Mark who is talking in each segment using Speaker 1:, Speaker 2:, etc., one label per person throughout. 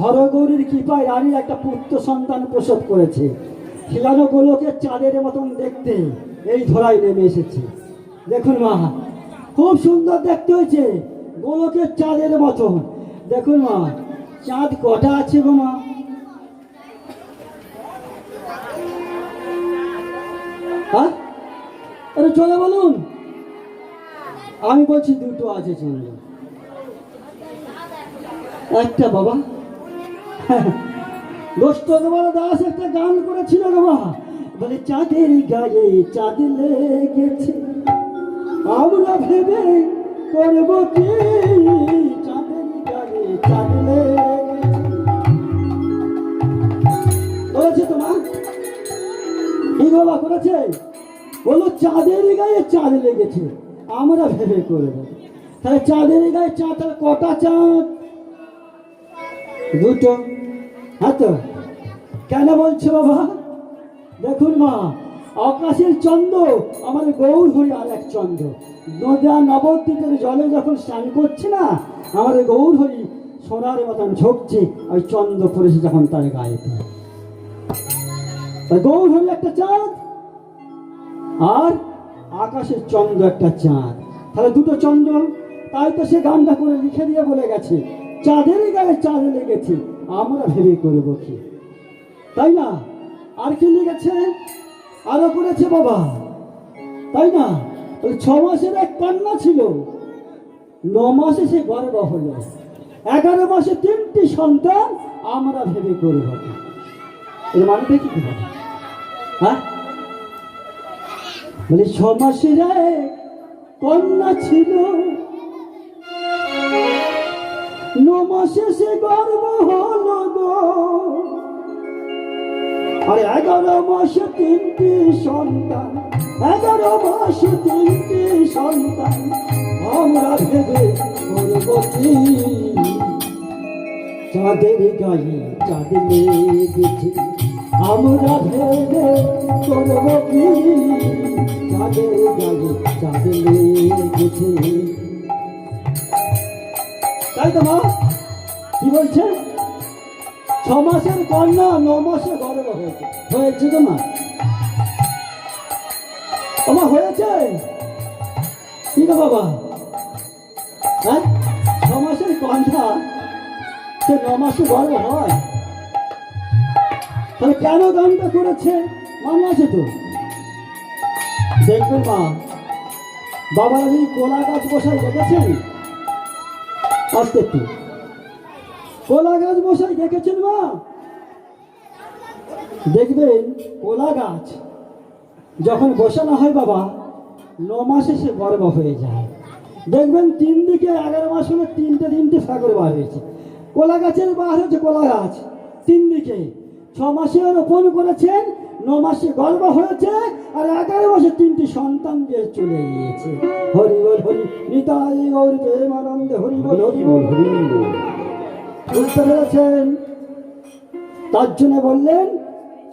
Speaker 1: হরগৌরীর কৃপায় রানী একটা পুত্র সন্তান প্রসব করেছে। সে যেন গোলকের চাঁদের মতন দেখতে এই ধরায় নেমে এসেছে। দেখুন মা, খুব সুন্দর দেখতে হয়েছে, গোলকের চাঁদের মতন। দেখুন মা, চাঁদ কটা আছে গো মা? হ্যাঁ, আরে চলে বলুন। আমি বলছি দুটো আছে চন্দ্র। একটা বাবা দোস্তবলা দাস একটা গান করেছিল বাবা, বলে চাঁদের গায়ে চাঁদ লেগেছে আমরা ভেবে করবো কি, চাঁদের গায়ে চাঁদ লেগেছে তোমার কি বাবা করেছে? বলো চাঁদের গায়ে চাঁদ লেগেছে আমরা ভেবে করবো। তাহলে চাঁদের গায়ে চাঁদ, কটা চাঁদ? দুটো। হ্যাঁ তো, কেন বলছো বাবা? দেখুন মা, আকাশের চন্দ্র আমার গৌর হরি আর এক চন্দ্র। নদা নবদ্বীপের জলে যখন স্নান করছে না, আমার গৌর হরি সোনার মতন ঝোঁকছে, ওই চন্দ্র পড়েছে যখন তার গায়েতে। গৌর হরি একটা চাঁদ আর আকাশের চন্দ্র একটা চাঁদ, তাহলে দুটো চন্দ্র। তাই তো সে গানটা করে লিখে দিয়ে বলে গেছে, চাঁদের গায়ে চাঁদ লেগেছে আমরা ভেবে করবো কি, তাই না? আর কি লিখেছে? আরো করেছে বাবা, তাই না? 6 মাসের এক কন্যা ছিল, 9 মাসে সে গর্ভ হলো, 11 মাসে 3টি সন্তান আমরা ভেবে করবো কি। এর মানেটা কি হবে? হ্যাঁ, বলে 6 মাসের এক কন্যা ছিল, 9 মাসে সে গর্ভ হলো গো, আর 11 মাসে 3টি সন্তান, 11 মাসে 3টি সন্তান আমরা ভেবে করবো কি, চাঁদের গায়ে চাঁদ লেগেছে আমরা ভেবে করবো কি, চাঁদের গায়ে চাঁদ লেগেছে। তাই তো মা, কি বলছে? 6 মাসের কন্যা 9 মাসে গর্ভ হয়েছে। হয়েছে তো মা? আমার হয়েছে কি গো বাবা? হ্যাঁ, 6 মাসের কন্যা সে 9 মাসে গর্ভ হয়? তাহলে কেন গানটা করেছে? মনে আছে তো? দেখবেন মা, বাবারা যদি কোলা গাছ বসাই দেখেছেন, আসতে একটু কোলা গাছ বসাই দেখেছেন মা? দেখবেন কোলা গাছ যখন বসানো হয় বাবা, 9 মাসে সে গর্ভ হয়ে যায়। দেখবেন 3 দিকে 11 মাস হলে 3টে ফাঁকর বার হয়েছে। কোলা গাছের বার হচ্ছে কোলা গাছ 3 দিকে। 6 মাসে রোপণ করেছেন, 9 মাসে গর্ভ হয়েছে, আর 11 মাসে 3টি সন্তান দিয়ে চলে গিয়েছে। হরি বল হরি নিতাই গৌর প্রেমানন্দে, হরি বল হরি বল হরি বল। বুঝতে পেরেছেন? তার জন্য বললেন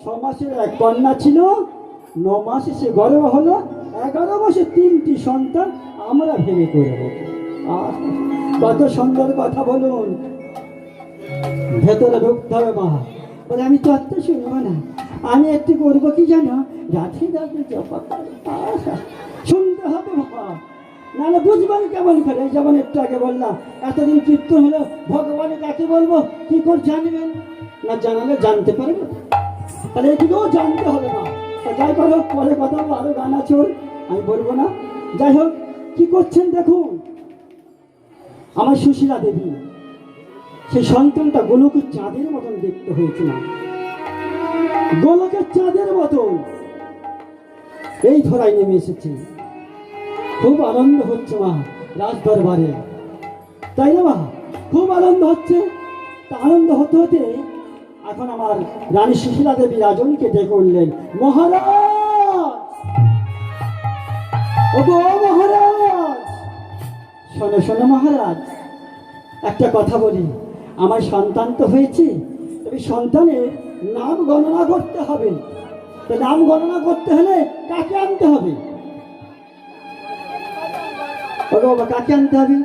Speaker 1: 6 মাসের এক কন্যা ছিল, 9 মাসে সে গর্ভ হলো, 11 মাসে 3টি সন্তান আমরা ভেবে করব। কত সুন্দর কথা বলুন। ভেতরে ঢুকতে হবে মা। বলে আমি তো এত শুনবো না, আমি একটু করবো কি জানো, রাধে রাধে জপা শুনতে হবে বাবা, নাহলে বুঝবেন কেমন করে। যেমন একটু আগে বললাম, এতদিন কীর্তন হলো, ভগবানের কাকে বলবো, কি করে জানবেন? না জানালে জানতে পারবো, তাহলে এগুলোও জানতে হবে মা। যাই হোক, পরে কথা বলবো, আরো গান আছে আমি বলবো না। যাই হোক, কি করছেন দেখুন। আমার সুশীলা দেবী, সেই সন্তানটা গোলকের চাঁদের মতন দেখতে হয়েছিল, গোলকের চাঁদের মতন এই ধরায় নেমে এসেছে। খুব আনন্দ হচ্ছে মা রাজ দরবারে, তাই না মা? খুব আনন্দ হচ্ছে। তা আনন্দ হতে হতে এখন আমার রানী সুশীলা দেবী রাজনকে ডেকে উঠলেন, মহারাজ, ওগো মহারাজ, শোনো শোনো মহারাজ, একটা কথা বলি। আমার সন্তান তো হয়েছে, তবে সন্তানের নাম গণনা করতে হবে। তো নাম গণনা করতে হলে কাকে আনতে হবে? ওগো বাবা, কাকে আনতে হবে?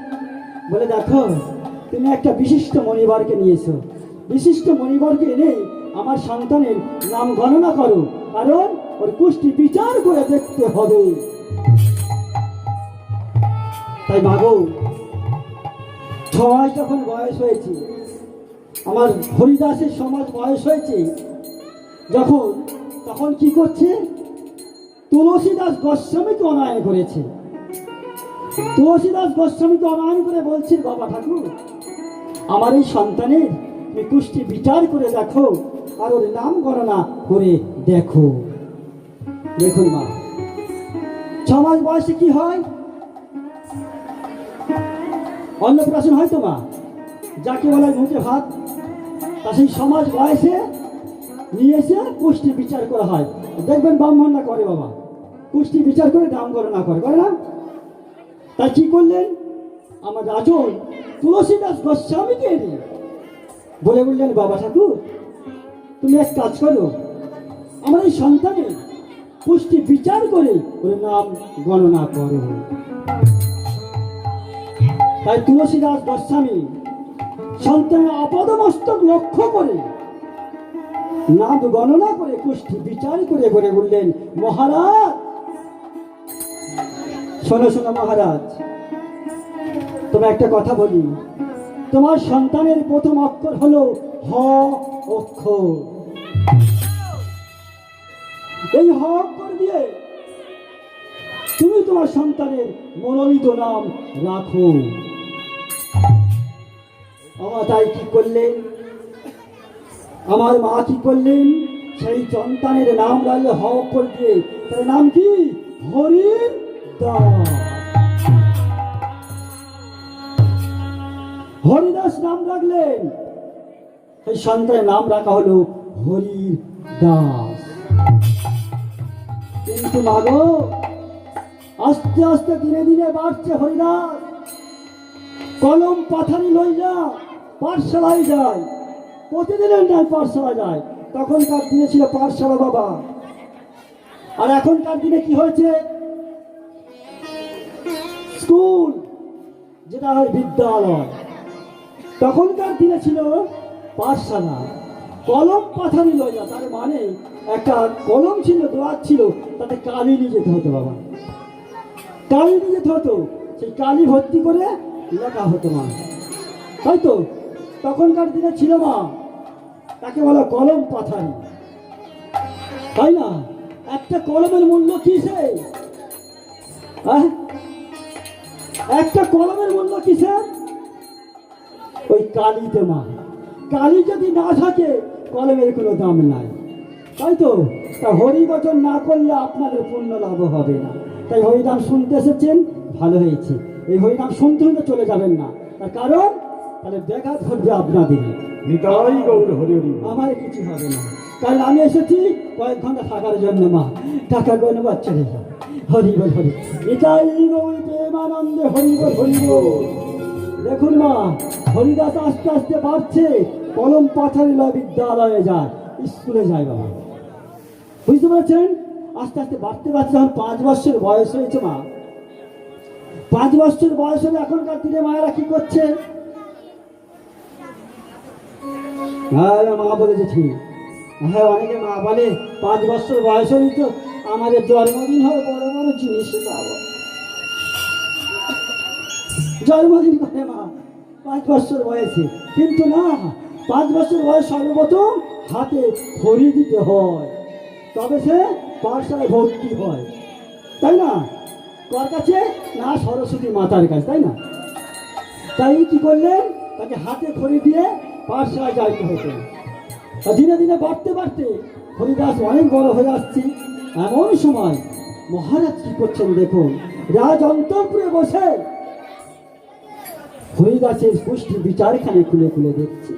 Speaker 1: বলে দেখো, তুমি একটা বিশিষ্ট মণিবরকে নিয়েছো, বিশিষ্ট মণিবরকে এনে আমার সন্তানের নাম গণনা করো, কারণ ওর কুষ্টি বিচার করে দেখতে হবে। তাই মাগো, 6 মাস যখন বয়স হয়েছে, আমার হরিদাসের সমাজ বয়স হয়েছে যখন, তখন কি করছে? তুলসীদাস গোস্বামীকে অনায়ন করেছে। তুলসীদাস গোস্বামীকে অনায়ন করে বলছে, বাবা ঠাকুর, আমার এই সন্তানের তুমি কুষ্টি বিচার করে দেখো আর ওর নাম গণনা করে দেখো। দেখুন মা, 6 মাস বয়সে কি হয়? অন্নপ্রাশন হয় তো মা, যাকে বলা মুখে ভাত। তা সেই সমাজ বয়সে নিয়ে এসে কুষ্টি বিচার করা হয়। দেখবেন ব্রাহ্মণরা করে বাবা, কুষ্টি বিচার করে নাম গণনা করে, করে না? তাই কি করলেন আমার রাজন তুলসীদাস গোস্বামীকে এনে বলে বললেন, বাবা ঠাকুর, তুমি এক কাজ করো, আমার এই সন্তানের পুষ্টি বিচার করে ওর নাম গণনা করো। তাই তুলসীদাস গোস্বামী সন্তানের আপাদমস্তক লক্ষ্য করে নাম গণনা করে কুষ্টি বিচার করে বলে বললেন, মহারাজ, শোনো শোনো মহারাজ, তোমার একটা কথা বলি। তোমার সন্তানের প্রথম অক্ষর হলো হ অক্ষর। এই হ অক্ষর দিয়ে তুমি তোমার সন্তানের মনোনীত নাম রাখো। আমার তাই কি করলেন, আমার মা কি করলেন? সেই সন্তানের নাম রাখলে হ অক্ষর দিয়ে, তার নাম কি? হরির দাস। হরিদাস নাম রাখলেন, সেই সন্তানের নাম রাখা হলো হরির দাস। কিন্তু মাগো, আস্তে আস্তে দিনে দিনে বাড়ছে হরিদাস। কলম পাথারি লইয়া পাঠশালায় যায়, প্রতিদিনের নয় পাঠশালা যায়। তখনকার দিনে ছিল পাঠশালা বাবা, আর এখনকার দিনে কি হয়েছে? স্কুল, যেটা হয় বিদ্যালয়। তখনকার দিনে ছিল পাঠশালা। কলম পাথারি লইয়া, তার মানে একটা কলম ছিল, দোয়ার ছিল, তাতে কালি নিয়ে যেতে হতো বাবা, কালি নিয়ে যেতে হতো। সেই কালি ভর্তি করে লেখা হতো মা, তাই তো? তখনকার দিনে ছিল মা, তাকে বলা কলম পাথারি, তাই না? একটা কলমের মূল্য কিসে? একটা কলমের মূল্য কিসে? ওই কালিতে মা। কালি যদি না থাকে, কলমের কোনো দাম নাই, তাই তো? তা হরিবচন না করলে আপনাদের পূর্ণ লাভ হবে না। তাই হরিনাম শুনতে এসেছেন, ভালো হয়েছে। এই হরিনাম শুনতে শুনতে চলে যাবেন না, তার কারণ তাহলে ব্যাঘাত ঘটবে আপনাদের। আমার কিছু হবে না, কারণ আমি এসেছি কয়েক ঘন্টা থাকার জন্য মা। টাকা গণবার চলে যাও। হরি বল হরি, এটাই গৌর প্রেমানন্দে হরি বল হরি বল। দেখুন মা, হরিদাস আস্তে আস্তে বাড়ছে। কলম পাথারি লয় বিদ্যালয়ে যায়, স্কুলে যায় বাবা, বুঝতে পারছেন? আস্তে আস্তে বাড়তে বাড়তে যখন 5 বছর বয়স হয়েছে মা, 5 বছর বয়স হলে এখনকার দিনে মায়েরা কি করছে? হ্যাঁ মা বলেছে ঠিক। হ্যাঁ, অনেকে মা বলে 5 বছর বয়স হলে তো আমাদের জন্মদিন হবে, বড় বড় জিনিস পাবো। জন্মদিন করে মা 5 বছর বয়সে, কিন্তু না, 5 বছর বয়স সর্বপ্রথম হাতে খড়ি দিতে হয়, তবে সে পাঠশালায় ভর্তি হয়, তাই না? কার কাছে? না, সরস্বতী মাতার কাছে, তাই না? তাই কি করলেন? তাকে হাতে খড়ি দিয়ে পাঠশালায় যাইতে হতো। দিনে দিনে বাড়তে বাড়তে হরিদাস অনেক বড় হয়ে আসছে। এমন সময় মহারাজ কি করছেন দেখুন, রাজ অন্তরপুরে বসে হরিদাসের পুষ্টি বিচারখানে খুলে খুলে দেখছি।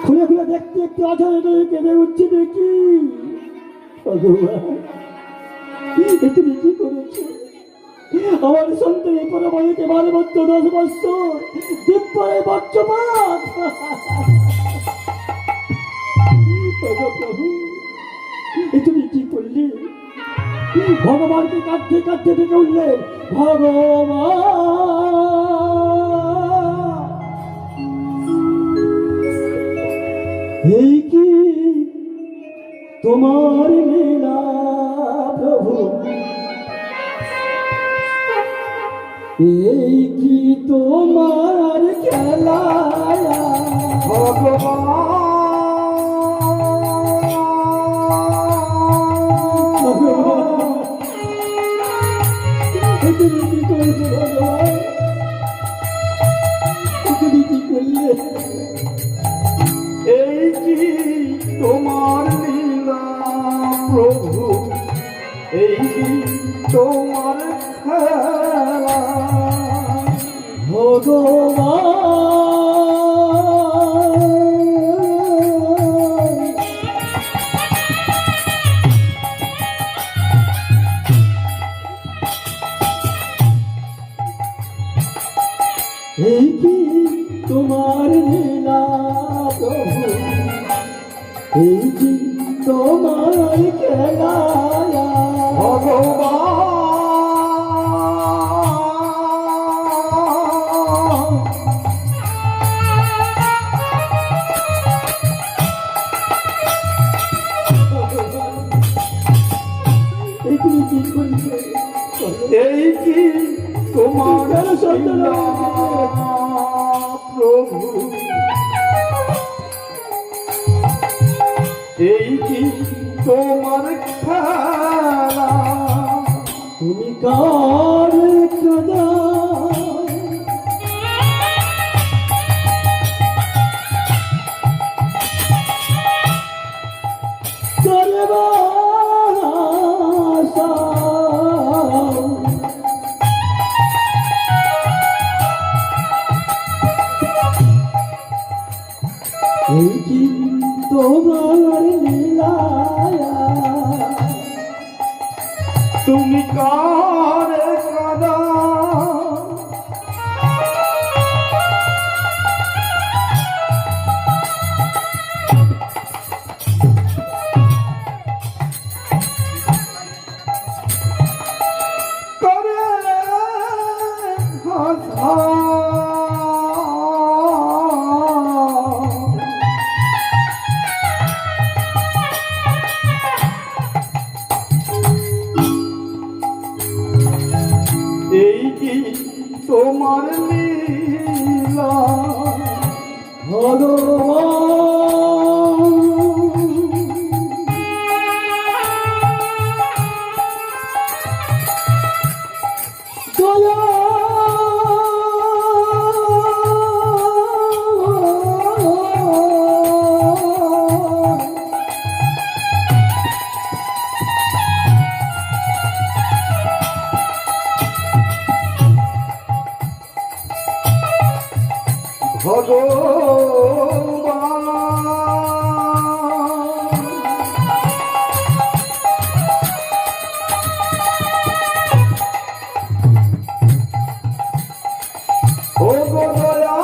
Speaker 1: খুলে খুলে দেখতে একটু অঝরে কেঁদে উঠছি। দেখি ভগবান, তুমি কি করেছো? আমার সন্তানের পরে বয়সে 12 বছর 10 বছর দিব্যরে বজ্রপাত। প্রভু, তুমি কি করলে? ভগবানকে কাঁদতে কাঁদতে ডেকে উঠলেন, ভগবান এই কি তোমার লীলা প্রভু, এই কি তোমার খেলা ভগবান।
Speaker 2: এই কি তোমার লীলা প্রভু, এই কি তোমার খেলা
Speaker 1: ভগবান। এই কি তোমার লীলা প্রভু, এই কি তোমার খেলা
Speaker 2: ভগবান।
Speaker 1: এই তুমি কি করলে?
Speaker 2: এই কি তোমার লীলা প্রভু, এই কি তোমার খেলা
Speaker 1: তুমি কার খোদা করবাসা, এই কি তোমার লীলা
Speaker 2: তুমি কার কাদা করে হাসা এই কি তোমার লীলা
Speaker 1: ভগবান। দয়া
Speaker 2: ও গো দয়া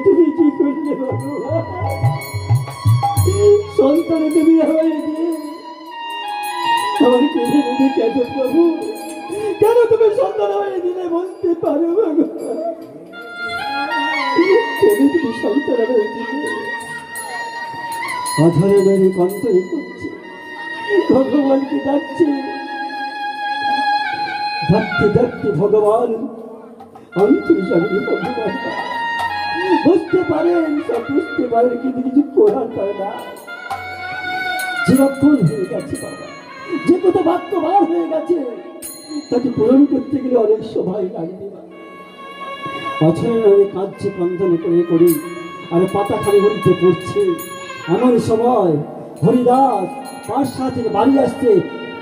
Speaker 1: তুমি কি করলে ভগবান? সন্তানে তুমি আমায় দিয়ে আমার কেঁদে কেঁদে কেন প্রভু, কেন তুমি সন্তান হয়ে দিলে বলতে পারো ভগবান? কেন তুমি সন্তান হয়ে দিলে? অঝরে মেরে কন্তরে করছি, ভগবানকে ডাকছি। ডাকতে ডাকতে ভগবান অন্তর্যামী ভগবান বুঝতে পারেন, সব বুঝতে পারেন, কিন্তু কিছু করার পারে না। চিরক্ষণ হয়ে গেছে বাবা, যে কত বাক্যবার হয়ে গেছে তাকে পূরণ করতে গেলে অনেক সময় লাগবে বাবা। বছরের আমি কাঁদছি কন্দন করে করি, আর পাতা খালি উল্টে পড়ছে। এমন সময় হরিদাস পাঠশালা থেকে বাড়ি আসছে,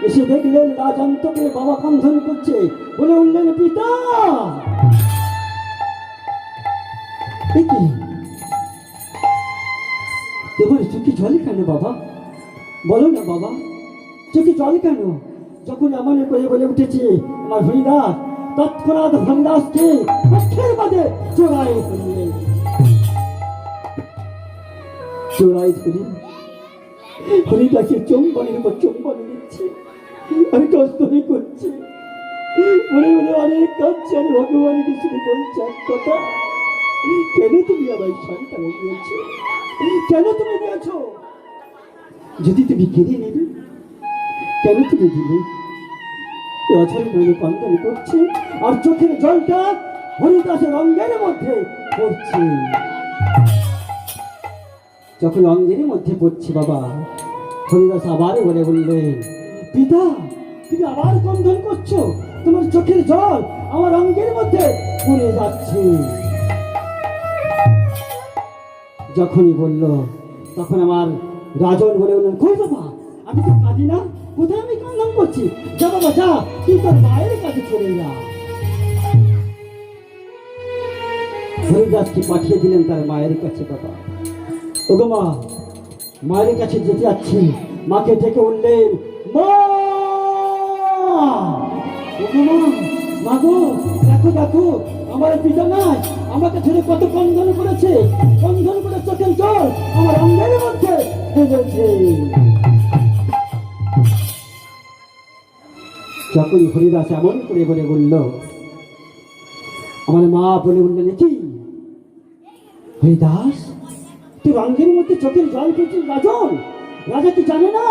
Speaker 1: এসে দেখলেন রাজন্তকে বাবা কন্ধন করছে, বলে উঠলেন, পিতা! এ কি? তোমার চোখে জল কেন বাবা? বলো না বাবা, চোখে জল কেন? যখন এমন করে বলে উঠেছে আমার হরিদাস, তৎক্ষণাৎ হরিদাসকে পক্ষের বাদে চোরাই ধরলেন। চোরাই ধরি হরিদাসকে চম্বনের উপর চম্বন দিচ্ছে, আমি কষ্টই করছি, মনে মনে অনেক কাঁদছে। আমি ভগবানকে শুনে বলছি এক কথা, কেন তুমি আমার সন্তান দিয়েছ? কেন তুমি দিয়েছ? যদি তুমি কেড়ে নেবে, কেন তুমি দিলে? অঝরে মনে কন্দন করছে, আর চোখের জলটা হরিদাসের অঙ্গের মধ্যে পড়ছে। যখন অঙ্গের মধ্যে পড়ছে বাবা, হরিদাস আবার বলে বললেন, পিতা তুমি আবার কন্দন করছো, তোমার চোখের জল আমার অঙ্গের মধ্যে পড়ে যাচ্ছে। যখনই বলল তখন আমার রাজন বলে বললেন, কই বাবা, আমি তো কাঁদি না, কোথায় আমি কন্দন করছি? যা বাবা যা, তুই তোর মায়ের কাছে চলে যা। হরিদাসকে পাঠিয়ে দিলেন তার মায়ের কাছে। বাবা, ওগো মা, মায়ের কাছে যেতে যাচ্ছি। মাকে ডেকে উঠলেন, মা! ওগো মা, মা গো, দেখো দেখো, আমার পিতা নাই, আমাকে ছেড়ে কত কন্দন করেছে, কন্দন করে চোখের জল আমার অঙ্গের মধ্যে ভেজেছে। যখন হরিদাস এমন করে বলে বলল, আমার মা বলে উঠলেন, কি হরিদাস, তুই অঙ্গের মধ্যে চোখের জল পেয়েছিস? রাজন, রাজা কি জানে না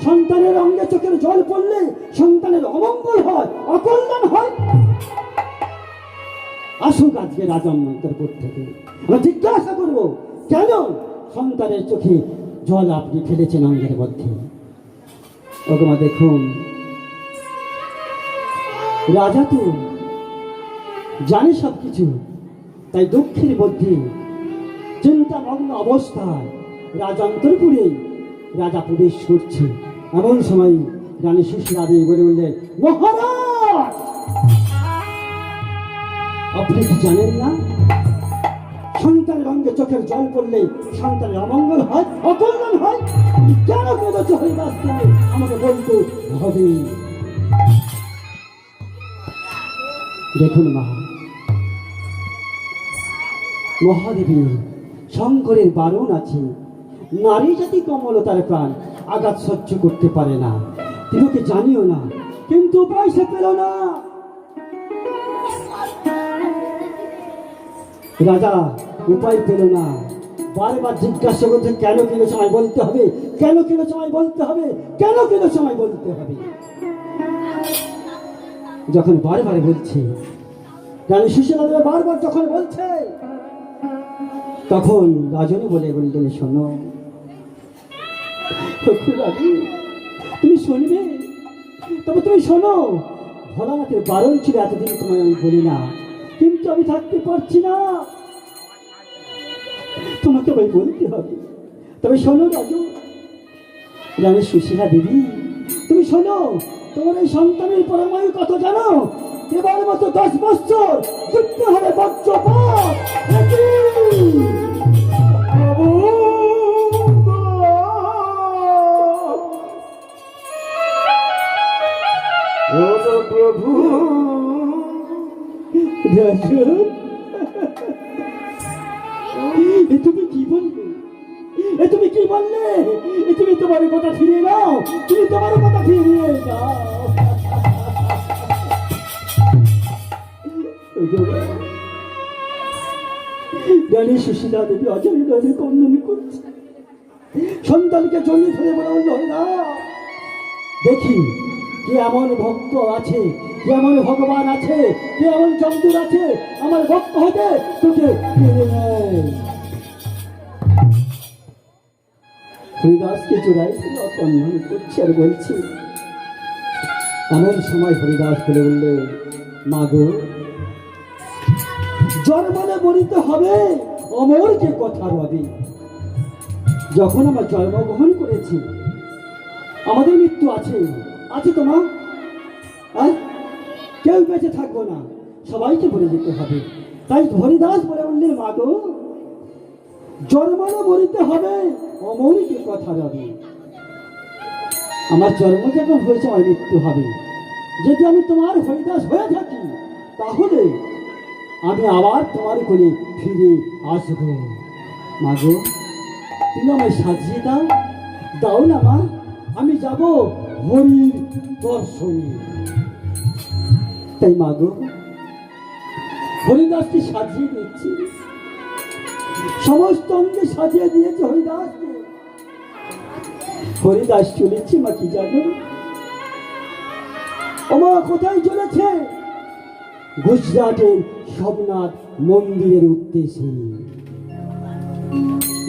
Speaker 1: সন্তানের অঙ্গে চোখের জল পড়লে সন্তানের অমঙ্গল হয়, অকল্যাণ হয়? আসুক আজকে রাজমন্ত্রপুর থেকে, আমরা জিজ্ঞাসা করবো, কেন সন্তানের চোখে জল আপনি ফেলেছেন অঙ্গের মধ্যে? ওগমা দেখুন, রাজা তো জানে সব কিছু, তাই দুঃখের মধ্যে চিন্তামগ্ন অবস্থায় রাজান্তরপুরে রাজা প্রবেশ করছে। এমন সময় রানী সুশীলা দেবী বলে বললেন, মহারাজ, আপনি কি জানেন না সন্তানের অঙ্গে চোখের জল পড়লে সন্তানের অমঙ্গল হয়, অকল্যাণ হয়? কেন কেঁদেছ হরিদাস? আমাকে বলতে হবে। দেখুন মা, মহাদেবী শঙ্করের বারণ আছে, নারী জাতি কমলতার প্রাণ আঘাত সহ্য করতে পারে না। তোমাকে জানিও না, কিন্তু পয়সা পেল না। রাজা উপায় পেল না, বারবার জিজ্ঞাসা করছে, কেন কেন সময় বলতে হবে, কেন কেন সময় বলতে হবে, কেন কেন সময় বলতে হবে। যখন বারবার বলছে, রানী সুশীলা দেবী বারবার যখন বলছে, তখন রাজনী বলে বললেন, শোনো তুমি শুনবে, তবে তুমি শোনো, ভোলানাথের বারণ ছিল এতদিন তোমায় আমি বলি না, কিন্তু আমি থাকতে পারছি না, তোমাকে ভাই বলতে হবে। তবে শোনো রাজু, রানী সুশীলা দেবী, তুমি শোনো, তোমার এই সন্তানের পরমায়ু কত জানো? এবার মতো 10 বছর যুক্ত হবে বজ্রপাত।
Speaker 2: প্রভু,
Speaker 1: তুমি কি বললে? তুমি কি বললে? তুমি তোমার কথা ফিরিয়ে নাও, তুমি তোমার কথা ফিরিয়ে নাও। রানী সুশীলা দেবী অজয় নামে কন্দন করছে, সন্তানকে জমি ধরে বলল, না দেখি কে এমন ভক্ত আছে, কে এমন ভগবান আছে, কে এমন চন্দ্র আছে আমার ভক্ত হতে তোকে কেড়ে নেয়। হরিদাসকে চূড়াই অপমান করছে আর বলছে। এমন সময় হরিদাস বলে উঠলে, মা গো, জন্মালে মরিতে হবে, অমর যে কথা রবে। যখন আমরা জন্মগ্রহণ করেছি আমাদের মৃত্যু আছে, আছে তো মা? আর কেউ বেঁচে থাকবো না, সবাইকে মরে যেতে হবে। তাই হরিদাস বলে উঠলেন, মা গো, জন্মালে মরিতে হবে, অমর যে কথা রবে। আমার জন্ম যখন হয়েছে আমার মৃত্যু হবে। যদি আমি তোমার হরিদাস হয়ে থাকি তাহলে আমি আবার তোমার কোলে ফিরে আসবো। মা গো, তুমি আমায় সাজিয়ে দাও, দাও না মা, আমি যাব হরির দর্শনে। তাই মা গো, হরিদাসকে সাজিয়ে দিচ্ছি, সমস্ত অঙ্গে সাজিয়ে দিয়েছে হরিদাসকে। হরিদাস চলেছে মা, কি জানো? ওমা কোথায় চলেছে? গুজরাটের সোমনাথ মন্দিরের উদ্দেশ্যে।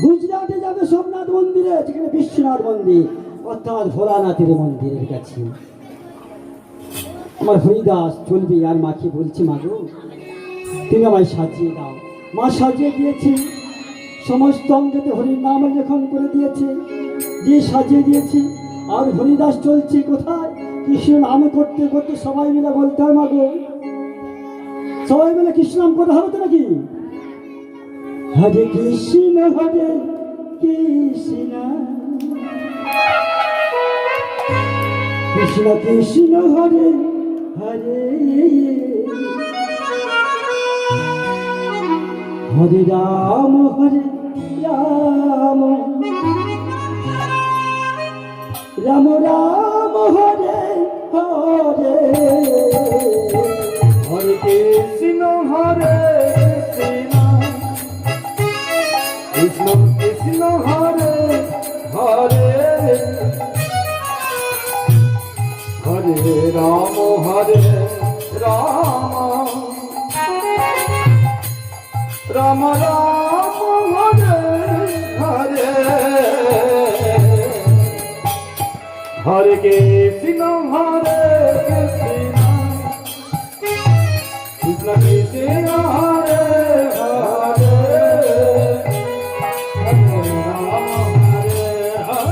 Speaker 1: গুজরাটে যাবে সোমনাথ মন্দিরে, যেখানে বিশ্বনাথ মন্দির অর্থাৎ ভোলানাথের মন্দিরের কাছে। আমার হরিদাস চলবে আর মাকে বলছে, মা গো, তুমি আমায় সাজিয়ে দাও। মা সাজিয়ে দিয়েছে, সমস্ত অঙ্গেতে হরির নাম লেখন করে দিয়েছে, দিয়ে সাজিয়ে দিয়েছে। আর হরিদাস চলছে কোথায়? কৃষ্ণ নাম করতে করতে সবাই মিলে বলতে হয়, মা গো, সবাই মিলে কৃষ্ণ নাম করতে হবে তো নাকি? হরে কৃষ্ণ হরে কৃষ্ণ, কৃষ্ণ কৃষ্ণ হরে হরে, হরে রাম রাম রাম রাম হরে হরে,
Speaker 2: হরে কৃষ্ণ হরে কৃষ্ণ, কৃষ্ণ কৃষ্ণ হরে হরে, হরে রাম রাম, রাম রাম হরে হরে, হরে কৃষ্ণ হরে কৃষ্ণ, কৃষ্ণ কৃষ্ণ হরে হরে, হরে রাম রাম,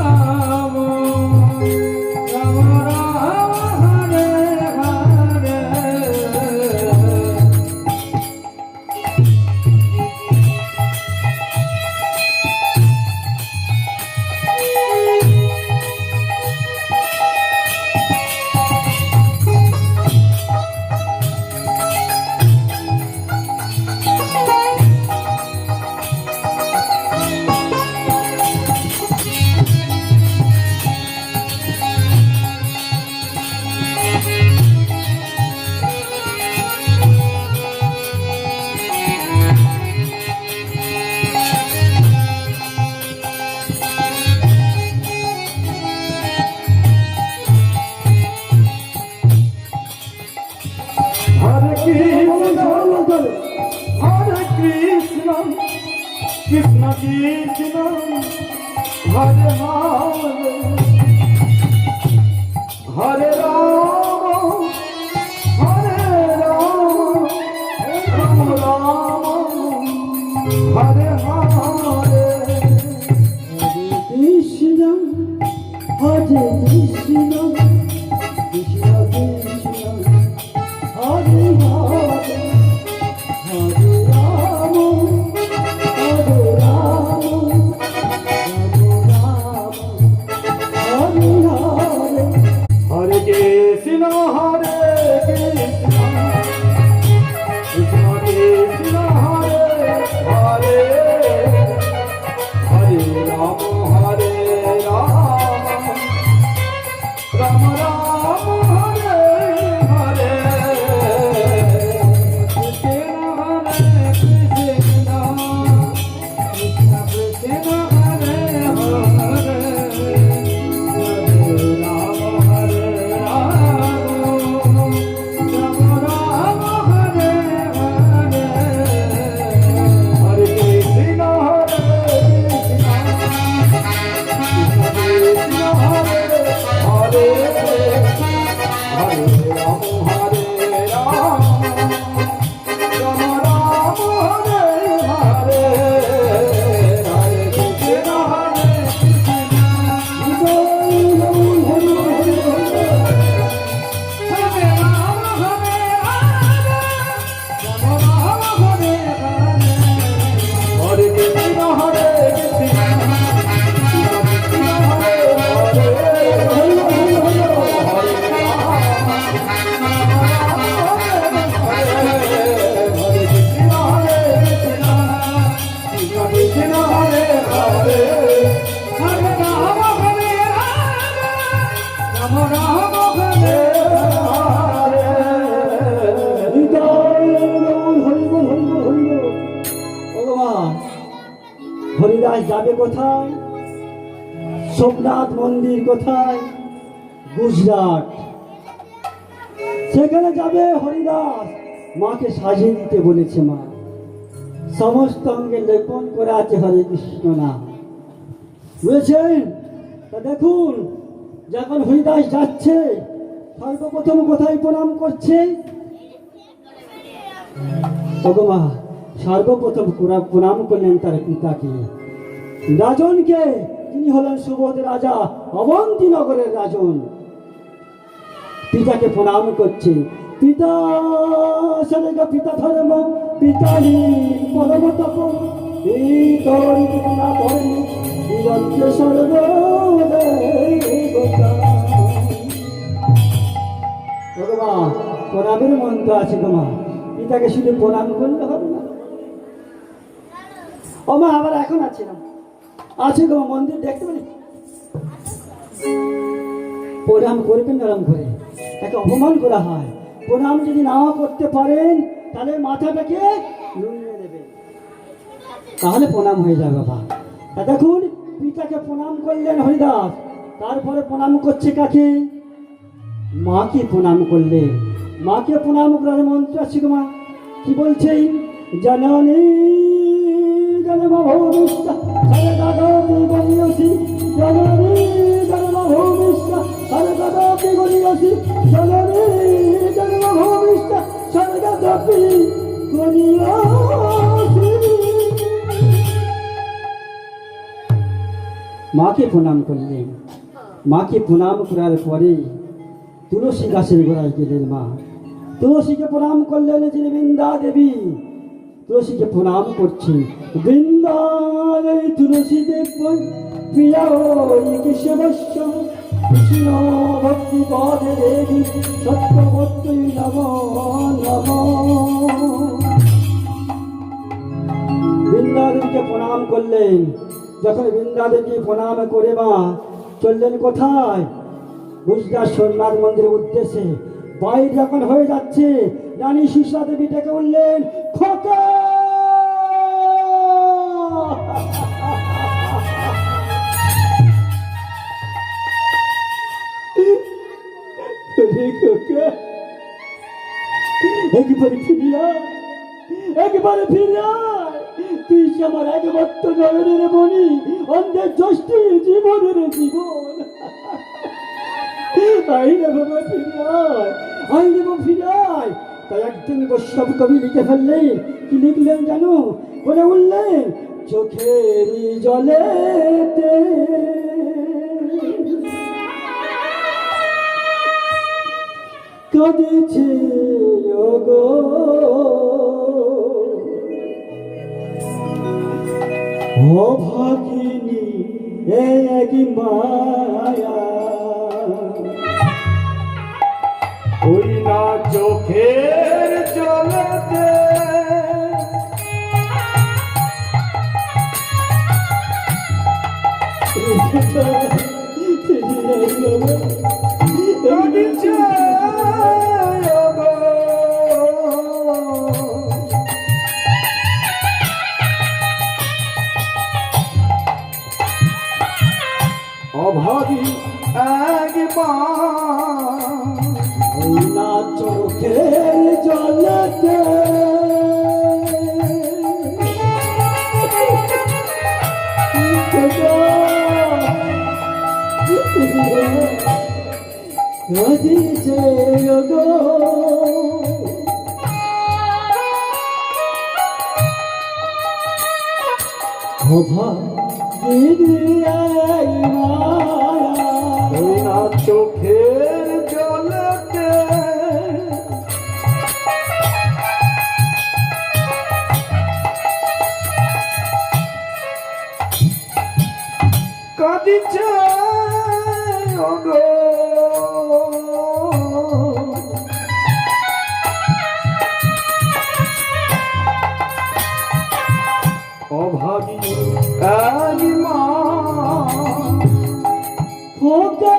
Speaker 2: রাম রাম হরে হরে। হরে কৃষ্ণ হরে কৃষ্ণ, কৃষ্ণ কৃষ্ণ হরে হরে, হরে রাম রাম রাম হরে হরে,
Speaker 1: কৃষ্ণ হরে কৃষ্ণ, কৃষ্ণ কৃষ্ণ হরে হরে, হরে রাম রাম রাম হরে হরে,
Speaker 2: হরে কৃষ্ণ হরে কৃষ্ণ, কৃষ্ণ কৃষ্ণ হরে হরে, হরে রাম রাম, রাম রাম হরে হরে
Speaker 1: হৃদয় গৌর হরিব হরিব হরিব। ভগবান হরিদাস যাবে কোথায়? সোমনাথ মন্দির কোথায়? গুজরাট। সেখানে যাবে হরিদাস। মাকে সাজিয়ে দিতে বলেছে মা। সমস্ত অঙ্গে লেপন করে আছে হরে কৃষ্ণ নাম। বুঝেছেন? তা দেখুন যখন হরিদাস যাচ্ছে সর্বপ্রথম কোথায় প্রণাম করছে? ভগবান সর্বপ্রথম প্রণাম করলেন তার পিতাকে, রাজনকে। তিনি হলেন সুবোধ রাজা, অবন্তী নগরের রাজন। পিতাকে প্রণাম করছে। পিতা সরেগা পিতা ধর্ম পিতারি পরম তপ এই তরি না ধর্ম নিরঞ্জ সর্বদেবতা। ভগবান প্রণামের মন্ত্র আছে গো মা। পিতাকে শুধু প্রণাম করলে হবে না। ও মা আবার এখন আছে না? আছে গো মন্দির দেখতে পারি। প্রণাম করবেন নরম করে, তাকে অপমান করা হয়। প্রণাম যদি নাও করতে পারেন তাহলে মাথাটাকে নুয়ে দেবেন, তাহলে প্রণাম হয়ে যাবে বাবা। তা দেখুন পিতাকে প্রণাম করলেন হরিদাস, তারপরে প্রণাম করছে কাকে? মাকে প্রণাম করলেন। মাকে প্রণাম করার মন্ত্র আছে মা। কি বলছেন? জননী জন্মভূমিষ্ঠ সর্বদাপি গণীয়সি জননী জন্মভূমিষ্ঠ সর্বদাপি গণীয়সি জননী জন্মভূমিষ্ঠ সর্বদাপি গণীয়সি। মাকে প্রণাম করলেন। মাকে প্রণাম করার পরে তুলসী গাছের গোড়ায় গেলেন মা। তুলসীকে প্রণাম করলেন যিনি বৃন্দা দেবী। তুলসীকে প্রণাম করছেন। বৃন্দায় তুলসী দেব প্রিয়া কেশবস্য কৃষ্ণ ভক্তি পদে দেবী সত্যবতী নম নম। বৃন্দাদেবীকে প্রণাম করলেন। যখন বৃন্দাদেবী প্রণাম করে মা চললেন কোথায়? গুজরাট সোমনাথ মন্দিরের উদ্দেশ্যে। বাইরে যখন হয়ে যাচ্ছে রানী সুশীলা দেবী ডেকে উঠলেন, খোকা একবারে ফিরে আয়, একবারে ফিরে আয়। তুই আমার একমাত্র নয়নের মণি, অন্ধের ষষ্ঠী জীবনের জীবন। আইনে বাবা ফিরে আয়, আইনে বাবা ফিরে আয়। তাই একদিন বৈষ্ণব কবি লিখে ফেললেন। কি লিখলেন জানো? বলে উঠলেন, চোখের জলেতে কাঁদেছে ওগো অভাগিনী এক মায়া।
Speaker 2: ওই না চোখের জলেতে কাঁদিছে ওগো অভাগী একবার
Speaker 1: না চোখের জলেতে কাঁদিছে ওগো অভাগিনী এক মায়া।
Speaker 2: ওই না চোখের জলেতে কাঁদিছে ওগো অভাগী এক মা।
Speaker 1: খোকা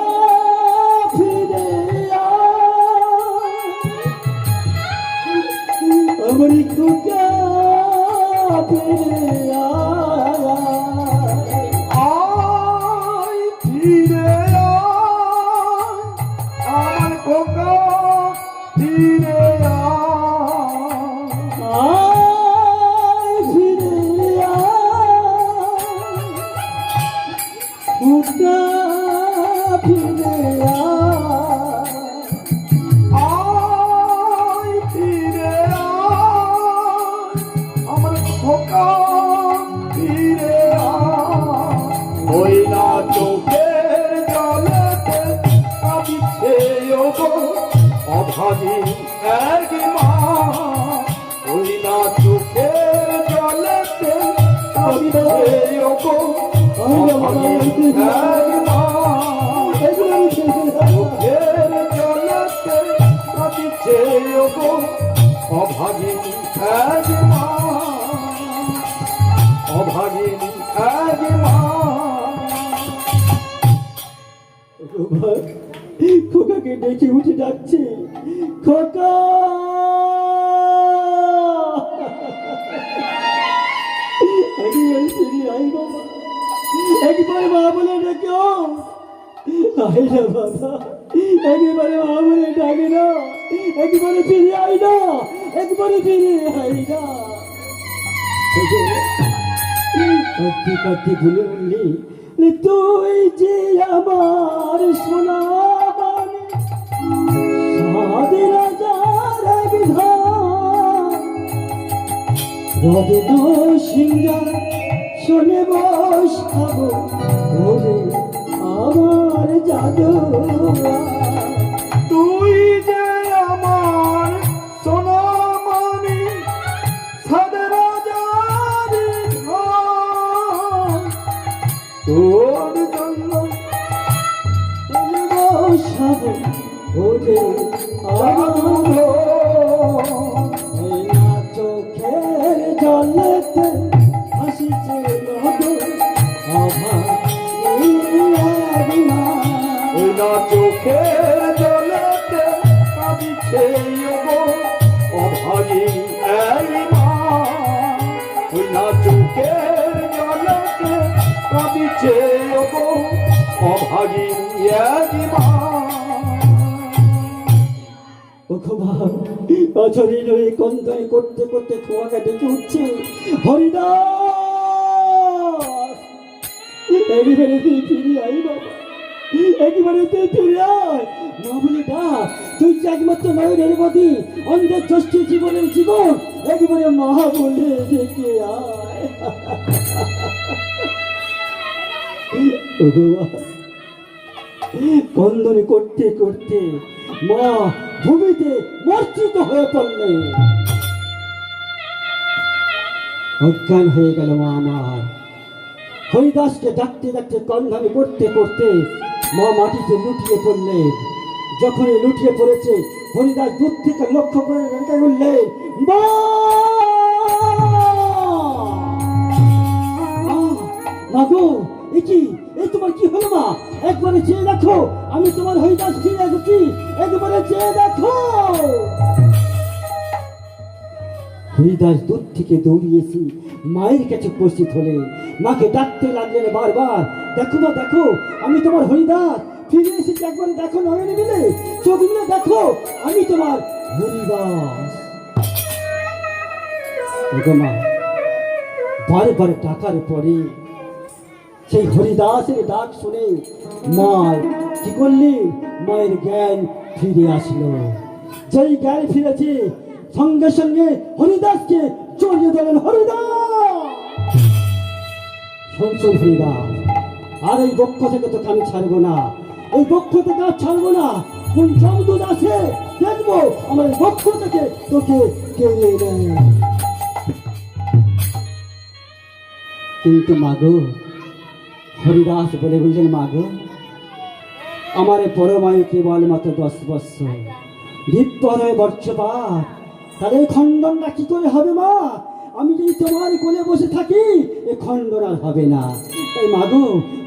Speaker 1: ফিরে
Speaker 2: আয় ফিরে আয় আমার খোকা ফিরে আয় ওই না চোখের জলেতে কাঁদিছে ওগো অভাগী এক মা ওই না চোখের জলেতে কাঁদিছে ওগো অভাগী এক মা চোখের জলেতে কাঁদিছে ওগো অভাগী এক মা অভাগী এক মা
Speaker 1: খোকাকে ডেকে উঠে যাচ্ছে, খোকা একবার ফিরে আই বাবা, একবার মা বলে ডেকে আই না বাবা, একেবারে মা বলে ডাকে না, একবারে ফিরে আই না, একবারে ফিরে আই না। কাঁদতে কাঁদতে ভুলে বললি, তুই যে আমার সোনা সাদে রাজার এক ধান, রবেন সিংহার শোনে বস খাবো ওরে আমার জাদু।
Speaker 2: তুই যে আমার সোনামণি সাদের রাজার ঘর, তোর জন্য
Speaker 1: বসাবো ওরে আমার না চোখের জলেতে হাসিছে নদী
Speaker 2: ওই না চোখের জলেতে কাঁদিছে ওগো অভাগী এক মা ওই না চোখের জলেতে কাঁদিছে ওগো অভাগী এক মা
Speaker 1: অচরি রয়ে কন্দন করতে করতে খোয়াকে ডেকে উঠছে, হরিদাস একেবারে তুই ফিরে আই বাবা, একেবারে তুই ফিরে আয়। মা বলে ডাক, তুই যে একমাত্র নয়নের মতি, অন্ধের ষষ্ঠী জীবনের জীবন, একেবারে মা বলে ডেকে আয়। কন্দন করতে করতে মা ভূমিতে মূর্ছিত হয়ে পড়লে, অজ্ঞান হয়ে গেল মা আমার। হরিদাসকে ডাকতে ডাকতে কন্ধানি করতে করতে মা মাটিতে লুটিয়ে পড়লেন। যখনই লুটিয়ে পড়েছে, হরিদাস দূর থেকে লক্ষ্য করে রেখে বললেন, মা গো, এ কি, এই তোমার কি হলো মা? একবারে চেয়ে দেখো, আমি তোমার হরিদাস ফিরে এসেছি, একবারে চেয়ে দেখো। হরিদাস দূর থেকে দৌড়িয়েছি মায়ের কাছে উপস্থিত হলেন, মাকে ডাকতে লাগলেন বারবার, দেখো মা দেখো, আমি তোমার হরিদাস ফিরে এসেছি, একবারে দেখো, নয়নে মিলে চোখ মিলে দেখো, আমি তোমার হরিদাস। দেখো মা, বারবার ডাকার পরে সেই হরিদাসের ডাক শুনে মা কি করলি, মায়ের জ্ঞান ফিরে আসলো। যেই জ্ঞান ফিরেছে, সঙ্গে সঙ্গে হরিদাসকে জড়িয়ে দিলেন। হরিদাস, শোন হরিদাস, আর এই বক্ষ থেকে তোকে আমি ছাড়বো না, এই বক্ষ থেকে আর ছাড়বো না, কোন জমদূত আছে দেখবো আমার বক্ষ থেকে তোকে কেড়ে নেয়। কিন্তু মাগো, হরিদাস বলে বললেন, মাগো আমার পরমায়ু কেবল মাত্র 10 বৎসর, দীপ্তর হয়ে বর্ষপাত, তাহলে এই খণ্ডনটা কি করে হবে মা? আমি যদি তোমার কোলে বসে থাকি, এ খণ্ডন আর হবে না। তাই মাগো,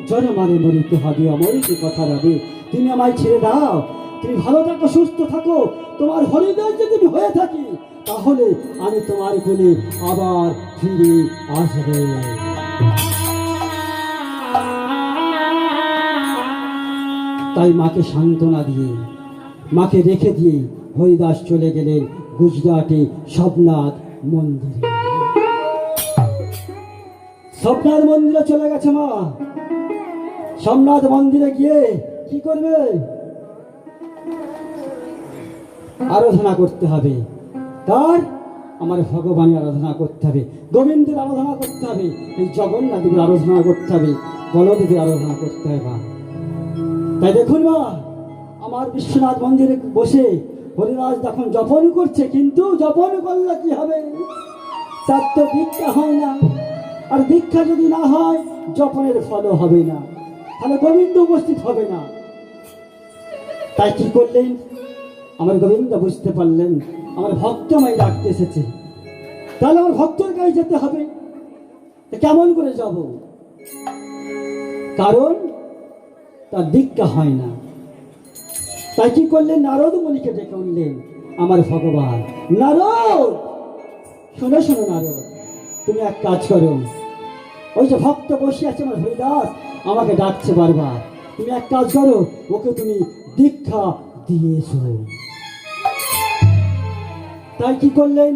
Speaker 1: জ্বর মারে মরিতে হবে, অমরিতে কথা রবে, তুমি আমায় ছেড়ে দাও, তুমি ভালো থাকো, সুস্থ থাকো, তোমার হরিদাস যদি আমি হয়ে থাকি, তাহলে আমি তোমার কোলে আবার ফিরে আসবো। তাই মাকে সান্ত্বনা দিয়ে, মাকে রেখে দিয়ে হরিদাস চলে গেলেন গুজরাটে সোমনাথ মন্দিরে। সোমনাথ মন্দিরে চলে গেছে মা। সোমনাথ মন্দিরে গিয়ে কি করবে? আরাধনা করতে হবে। তার আমার ভগবানের আরাধনা করতে হবে, গোবিন্দের আরাধনা করতে হবে, এই জগন্নাথের আরাধনা করতে হবে, বলদেবের আরাধনা করতে হবে। মা, তাই দেখুন মা, আমার বিশ্বনাথ মন্দিরে বসে হরিদাস যখন জপন করছে, কিন্তু জপন করলে কি হবে? তার তো দীক্ষা হয় না, আর দীক্ষা যদি না হয় জপনের ফলও হবে না, তাহলে গোবিন্দ উপস্থিত হবে না। তাই কি করলেন? আমার গোবিন্দ বুঝতে পারলেন আমার ভক্ত আমায় ডাকতে এসেছে, তাহলে আমার ভক্তর কাছে যেতে হবে। তা কেমন করে যাব? কারণ তার দীক্ষা হয় না। তাই কি করলেন? নারদ মুনিকে ডেকে উঠলেন আমার ভগবান। নারদ, শোনো শোনো নারদ, তুমি এক কাজ করো, ওই যে ভক্ত বসে আছে আমার হরিদাস, আমাকে ডাকছে বারবার, তুমি এক কাজ করো, ওকে তুমি দীক্ষা দিয়েছ। তাই কি করলেন?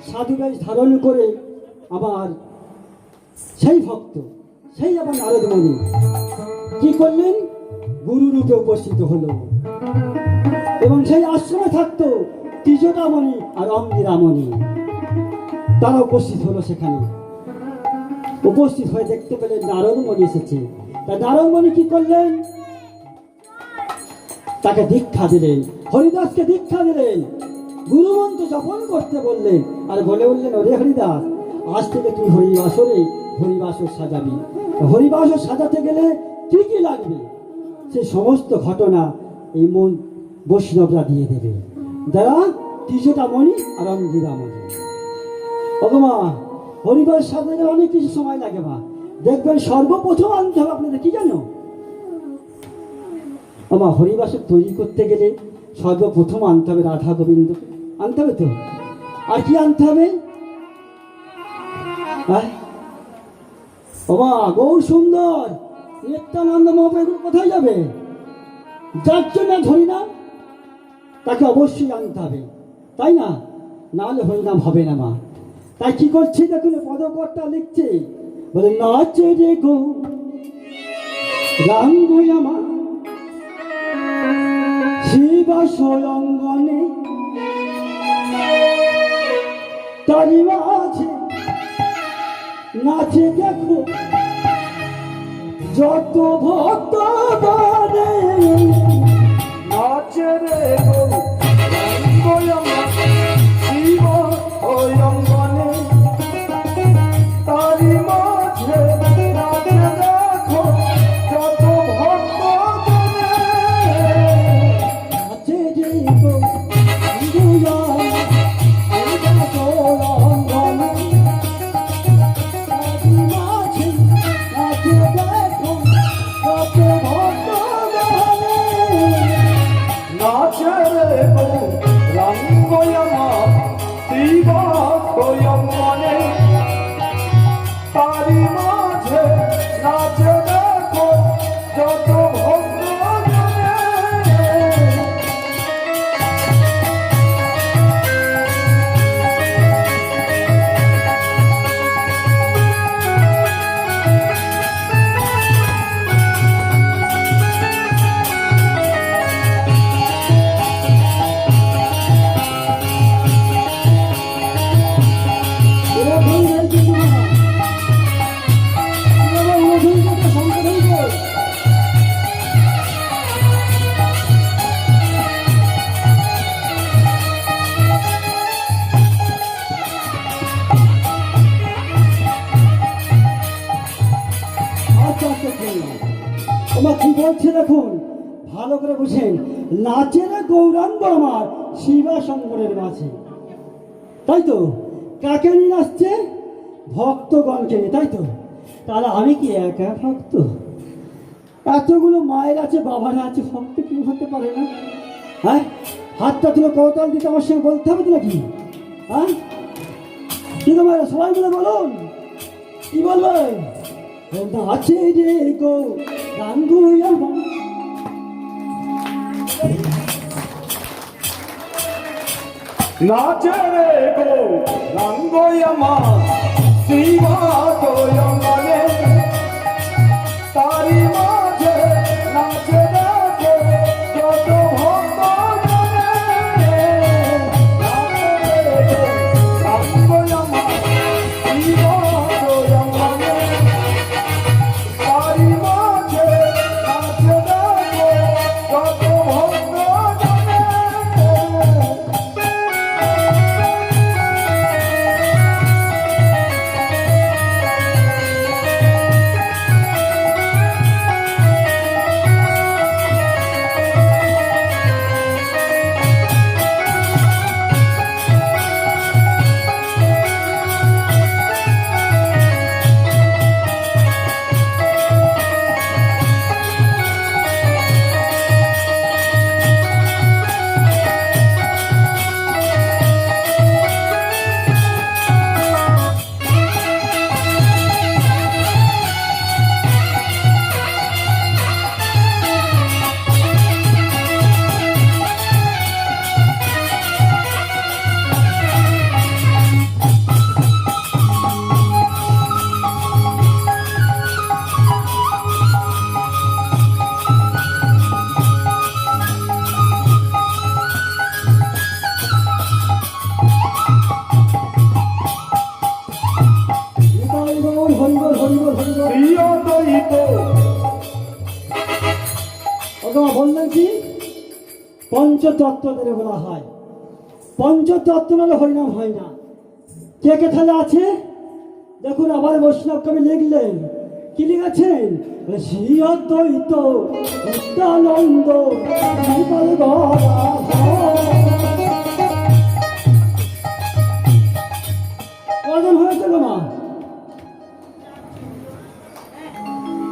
Speaker 1: সাধু বেশ ধারণ করে আবার সেই ভক্ত, সেই আবার নারদ মুনি কি করলেন? গুরু রূপে উপস্থিত হলো, এবং সেই আশ্রমে থাকতো ত্রিজটামণি আর অঙ্গিরামণি, তারা উপস্থিত হলো সেখানে। উপস্থিত হয়ে দেখতে পেলেন নারদ মুনি এসেছে। তাই নারদ মুনি কি করলেন? তাকে দীক্ষা দিলেন, হরিদাসকে দীক্ষা দিলেন, গুরুমন্ত্র জপন করতে বললেন, আর বলে বললেন, ওরে হরিদাস, আজ থেকে তুই হরিবাসরে হরিবাসর সাজাবি। হরিবাসর সাজাতে গেলে কি কি লাগবে সে সমস্ত ঘটনা এই মন বৈষ্ণবরা দিয়ে দেবে, যারা ত্রিজটামণি আর অঙ্গিরামণি। মা, হরিবাস সাজাতে গেলে অনেক কিছু সময় লাগে। মা, দেখবেন সর্বপ্রথম আনতে হবে আপনাদের কি জানো? আমার হরিবাসক তৈরি করতে গেলে সর্বপ্রথম আনতে হবে রাধা গোবিন্দ, আনতে হবে তো। আর কি আনতে হবে? বাবা, গৌর সুন্দর, নিত্যানন্দ মহাপ্রভু কোথায় যাবে? যার জন্য হরিনাম, তাকে অবশ্যই আনতে হবে, তাই না? নাহলে হরিনাম হবে না। মা, তাই কি করছে দেখুন, পদকর্তা লিখছে, বলে নাচে রে গো রাঙ্গ আমার শিবাস অঙ্গনে, তারি মাঝে নাচে দেখো যত ভক্ত বারে।
Speaker 2: নাচে রে গো রাঙ্গ আমার শিব অঙ্গনে, তারি মাঝে নাচে দেখো যত ভক্ত
Speaker 1: নাচে রে গো রাঙ্গ অঙ্গনে, তারি মাঝে নাচে দেখো যত ভক্ত বারে।
Speaker 2: নাচে রে গো রাঙ্গ আমার শিব অঙ্গনে, তারি মাঝে নাচে দেখো যত ভক্ত
Speaker 1: এরা ভুল হয়েছে না, এরা ভুল কথা সংকট হয়েছে। আচ্ছা আচ্ছা, তোমার কি বলছে দেখুন, ভালো করে বুঝেন। নাচের গৌরাঙ্গ আমার শিবা শঙ্করের মাঝে, তাই তো? কাকে নিয়ে আসছে? ভক্তগণকে নিয়ে, তাই তো? তাহলে আমি কি একা ভক্ত? এতগুলো মায়ের আছে, বাবারা আছে, ভক্ত কি হতে পারে না? হ্যাঁ, হাতটা তুলে করতাল দিতে আমার সঙ্গে বলতে হবে তো নাকি? হ্যাঁ, কি তোমার সবাই মিলে বলুন, কি বলবে? নাচে রে গো রাঙ্গ আমার,
Speaker 2: নাচে রে গো রাঙ্গ আমার শিব অঙ্গনে, তারি মাঝে নাচে দেখো
Speaker 1: পঞ্চতত্ত্বদের বলা হয়। পঞ্চতত্ত্ব নাহলে হরিনাম হয় না। কে কে তাহলে আছে দেখুন, আবার বৈষ্ণব কবি লিখলেন, কি লিখেছেন? শ্রী অদ্বৈত নিত্যানন্দ শ্রীপাদ কজন হয়েছে গো মা?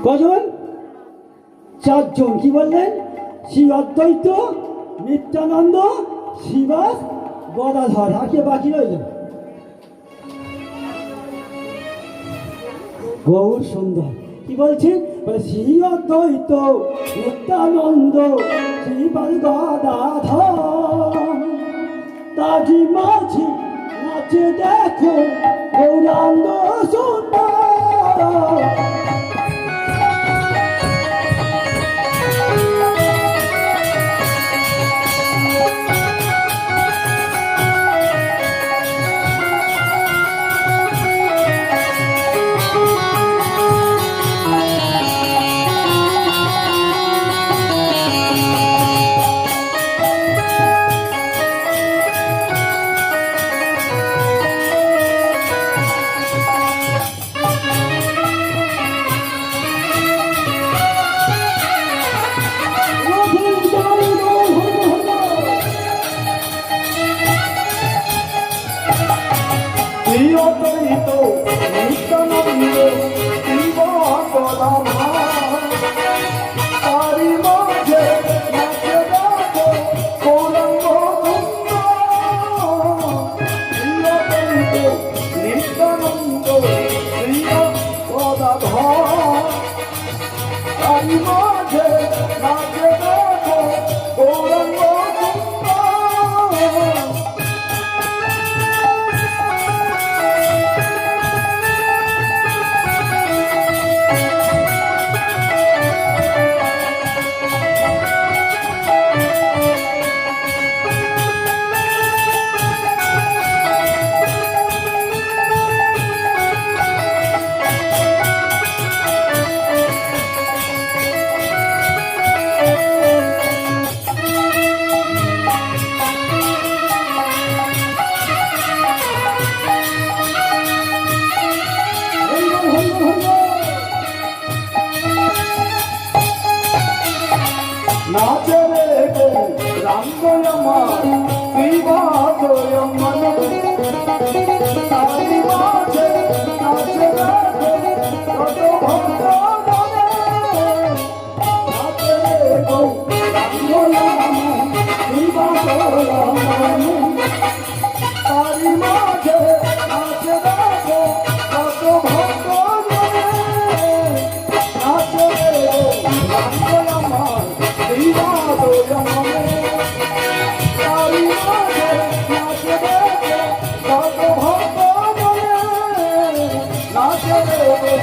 Speaker 1: কজন? চারজন। কি বললেন? শ্রী অদ্বৈত নিত্যানন্দ শ্রীবাস গদাধর। আর কে বাকি রইল? গৌর সুন্দর। কি বলছেন? বলে শ্রী অদ্বৈত নিত্যানন্দ শ্রীবাস গদাধর, তাজি মাঝি নাচে দেখো গৌরাঙ্গ সুন্দর।
Speaker 2: প্রিয়তরিত নিত্যানন্দ শিব গদাধর, তারি মাঝে নাচে দেখো গৌরাঙ্গ সুন্দর। প্রিয়তরিত নিত্যানন্দ শিব গদাধর, তারি মাঝে নাচে দেখো গৌরাঙ্গ সুন্দর। নাচে রে গো রাঙ্গয়মান বিবাদয়মান, তারি মাঝে নাচে দেখো কত ভক্ত মনে। নাচে রে গো রাঙ্গয়মান বিবাদয়মান, তারি মাঝে নাচে দেখো কত ভক্ত মনে। নাচে রে গো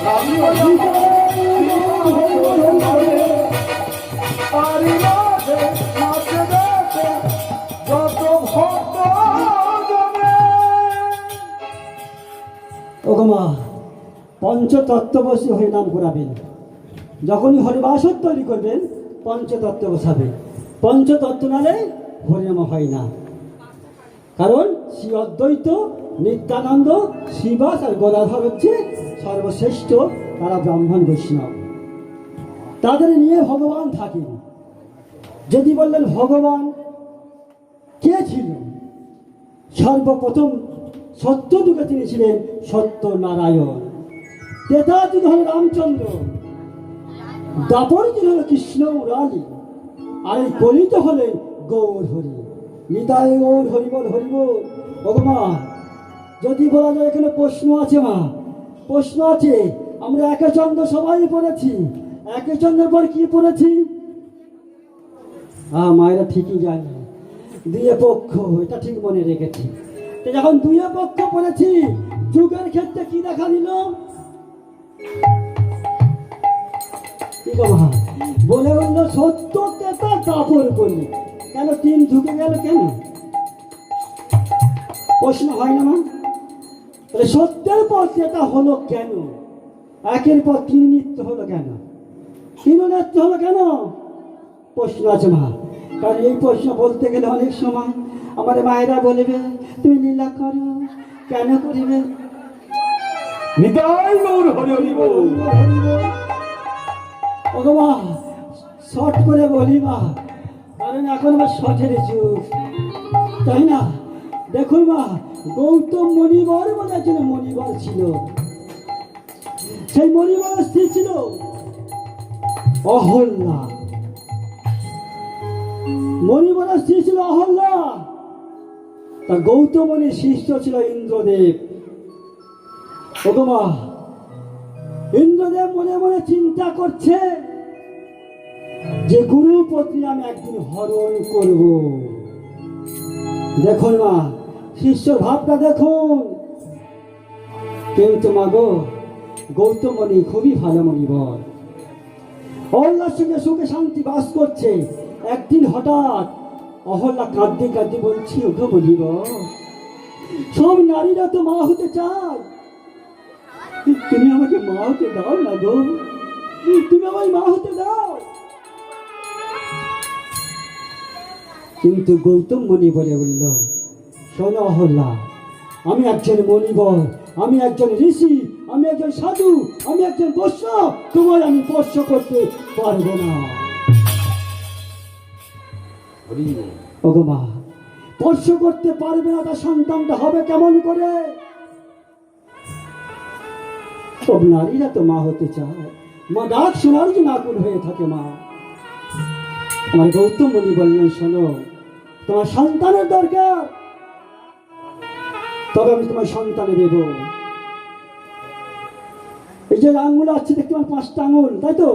Speaker 2: রাঙ্গয়মান
Speaker 1: ওগমা পঞ্চতত্ত্ববশী হয়ে নাম করাবেন। যখনই হরিবাসর তৈরি করবেন পঞ্চতত্ত্ব বসাবে। পঞ্চতত্ত্ব নালে হরিনাম হয় না। কারণ শ্রী অদ্বৈত নিত্যানন্দ শ্রীবাস আর গদাধর হচ্ছে সর্বশ্রেষ্ঠ, তারা ব্রাহ্মণ বৈষ্ণব, তাদের নিয়ে ভগবান থাকেন। যদি বললেন ভগবান কে ছিল, সর্বপ্রথম সত্য যুগে তিনি ছিলেন সত্যনারায়ণ, ত্রেতা যুগে হল রামচন্দ্র, দাপর যুগে হল কৃষ্ণ মুরারি, আর এই কলিত হলেন গৌর হরি। নিতাই গৌর হরিবল হরিবল। ভগমা যদি বলা যায় এখানে প্রশ্ন আছে মা, প্রশ্ন আছে। আমরা একে চন্দ্র সবাই পড়েছি, একে চন্দ্রের পর কি পড়েছি? মায়েরা ঠিকই জানে, দুয়ে পক্ষ, এটা ঠিক মনে রেখেছি। তো যখন দুয়ে পক্ষ পড়েছি, যুগের ক্ষেত্রে কি দেখা দিল? বলে বললো সত্য ত্রেতা দাপর কলি। কেন তিন ঢুকে গেল কেন? প্রশ্ন হয় না মা? সত্যের পর ত্রেতা হলো কেন? একের পর তিন নিত্য হলো কেন? তিন নেত্য হলো কেন? প্রশ্ন আছে মা। কারণ এই প্রশ্ন বলতে গেলে অনেক সময় আমার মায়েরা বলবে তুমি লীলা করো, কেন করিবে?
Speaker 2: নিতাই গৌর হরি হরি বল।
Speaker 1: ওগো মা, শর্ট করে বলি মা, কারণ এখন আমার শর্টের যুগ, তাই না? দেখুন মা, গৌতম মণিবর বলে একজন মণিবর ছিল। সেই মণিবর স্ত্রী ছিল অহল্যা। মণিবর স্ত্রী ছিল অহল্যা। তা গৌতম মণির শিষ্য ছিল ইন্দ্রদেব। ওগো মা, ইন্দ্রদেব মনে মনে চিন্তা করছে যে গুরু পত্নী আমি একদিন হরণ করব। দেখুন মা, শিষ্য ভাবটা দেখুন। কিন্তু মা গো, গৌতম মণি খুবই ভালো মণিবর, অহল্যার সঙ্গে সুখে শান্তি বাস করছে। একদিন হঠাৎ অহল্যা কাঁদতে কাঁদতে বলছি, ওগো মণিবর, সব নারীরা তো মা হতে চায়, তুমি আমাকে মা হতে দাও না গো, তুমি আমায় মা হতে দাও। কিন্তু গৌতম মণি বলে বলল, শোনো অহল্যা, আমি একজন মণিবর, আমি একজন ঋষি, আমি একজন সাধু, আমি একজন বৈশ্য, তোমায় আমি স্পর্শ করতে পারবো না।
Speaker 2: হরি বল।
Speaker 1: ওগো মা, স্পর্শ করতে পারবে না, তার সন্তানটা হবে কেমন করে? সব নারীরা তো মা হতে চায়, মা ডাক শোনার জন্য আকুল হয়ে থাকে। মা, আমার গৌতম মুনি বললেন, শোনো, তোমার সন্তানের দরকার, তবে আমি তোমার সন্তানে দেব। এই যে আঙ্গুল আছে দেখতে, আমার 5টা আঙ্গুল, তাই তো?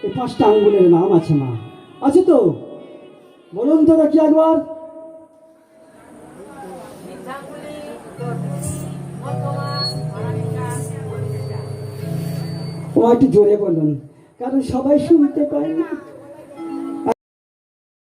Speaker 1: এই 5টা আঙ্গুলের নাম আছে মা, আছে তো? বলুন তো দেখি একবার। ও একটু জোরে বলুন, কারণ সবাই শুনতে পায় না।